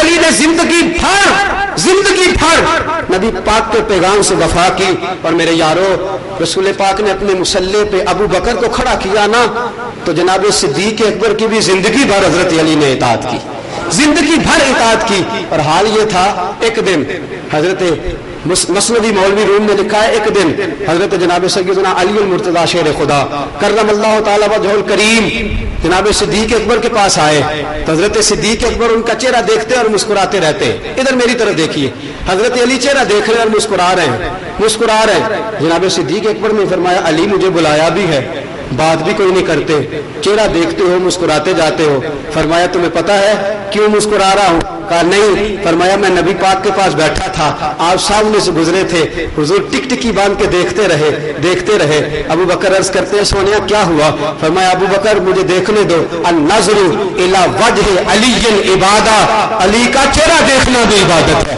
علی نے زندگی بھر نبی پاک کے پیغام سے وفا کی. اور میرے یارو رسول پاک نے اپنے مصلی پہ ابو بکر کو کھڑا کیا نا تو جناب صدیق اکبر کی بھی زندگی بھر حضرت علی نے اطاعت کی, زندگی بھر اطاعت کی. اور حال یہ تھا ایک دن حضرت مسندی مولوی روم نے لکھا ہے, ایک دن حضرت جناب سیدنا علی المرتضی شیر خدا کرم اللہ تعالی وجہ الکریم جناب صدیق اکبر کے پاس آئے تو حضرت صدیق اکبر ان کا چہرہ دیکھتے اور مسکراتے رہتے. ادھر میری طرف دیکھیے, حضرت علی چہرہ دیکھ رہے اور مسکرا رہے ہیں. جناب صدیق اکبر نے فرمایا علی مجھے بلایا بھی ہے, بات بھی کوئی نہیں کرتے, چہرہ دیکھتے ہو مسکراتے جاتے ہو. فرمایا تمہیں پتا ہے کیوں مسکرا رہا ہوں؟ کہا نہیں. فرمایا میں نبی پاک کے پاس بیٹھا تھا, آپ سامنے سے گزرے تھے, حضور ٹک ٹکی باندھ کے دیکھتے رہے. ابو بکر عرض کرتے ہیں سونیا کیا ہوا؟ فرمایا ابو بکر مجھے دیکھنے دو, النظر الی وجہ علی عبادہ, علی کا چہرہ دیکھنا بھی عبادت ہے,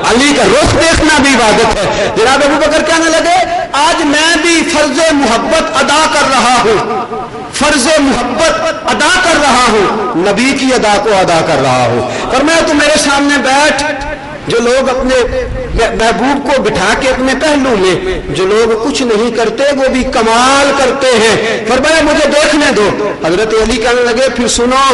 علی کا رخ دیکھنا بھی عبادت ہے. جناب ابو بکر کہنے لگے آج میں بھی فرض محبت ادا کر رہا ہوں, فرض محبت ادا کر رہا ہوں, نبی کی ادا کو ادا کر رہا ہوں. اور میں تو میرے سامنے بیٹھ, جو لوگ اپنے محبوب کو بٹھا کے اپنے پہلو میں جو لوگ کچھ نہیں کرتے وہ بھی کمال کرتے ہیں. فرمایا مجھے دیکھنے دو. حضرت علی کہنے لگے پھر سنو,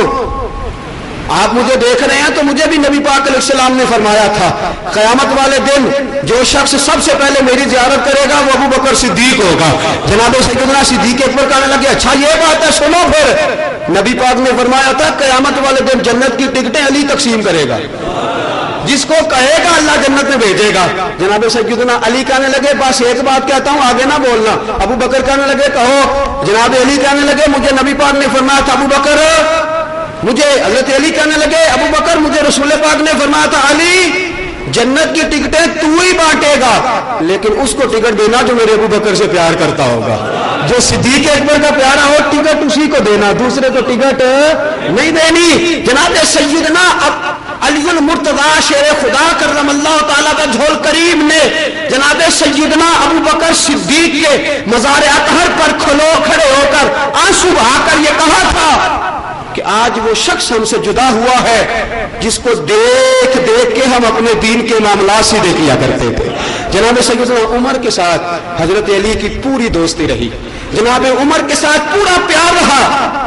آپ مجھے دیکھ رہے ہیں تو مجھے بھی نبی پاک علیہ السلام نے فرمایا تھا قیامت والے دن جو شخص سب سے پہلے میری زیارت کرے گا وہ ابو بکر صدیق ہوگا. جناب سیدنا صدیق اکبر کہنے لگے اچھا یہ بات ہے, سنو پھر نبی پاک نے فرمایا تھا قیامت والے دن جنت کی ٹکٹیں علی تقسیم کرے گا, جس کو کہے گا اللہ جنت میں بھیجے گا. جناب سیدنا علی کہنے لگے بس ایک بات کہتا ہوں آگے نہ بولنا. ابو بکر کہنے لگے کہو. جناب علی کہنے لگے مجھے نبی پاک نے فرمایا تھا ابو بکر, مجھے حضرت علی کہنے لگے ابو بکر مجھے رسول پاک نے فرمایا تھا علی جنت کی ٹکٹیں تو ہی بانٹے گا, لیکن اس کو ٹکٹ دینا جو میرے ابو بکر سے پیار کرتا ہوگا, جو صدیق اکبر کا پیارا ہو ٹکٹ اسی کو دینا, دوسرے کو ٹکٹ نہیں دینی. جناب سیدنا علی المرتضی شیر خدا کرم اللہ تعالیٰ وجہ الکریم نے جناب سیدنا ابو بکر صدیق کے مزار اطہر پر کھڑے ہو کر آنسو بہا کر یہ کہا تھا کہ آج وہ شخص ہم سے جدا ہوا ہے جس کو دیکھ کے ہم اپنے دین کے معاملات سیدھے کیا کرتے تھے. جناب سیدنا عمر کے ساتھ حضرت علی کی پوری دوستی رہی, جناب عمر کے ساتھ پورا پیار رہا.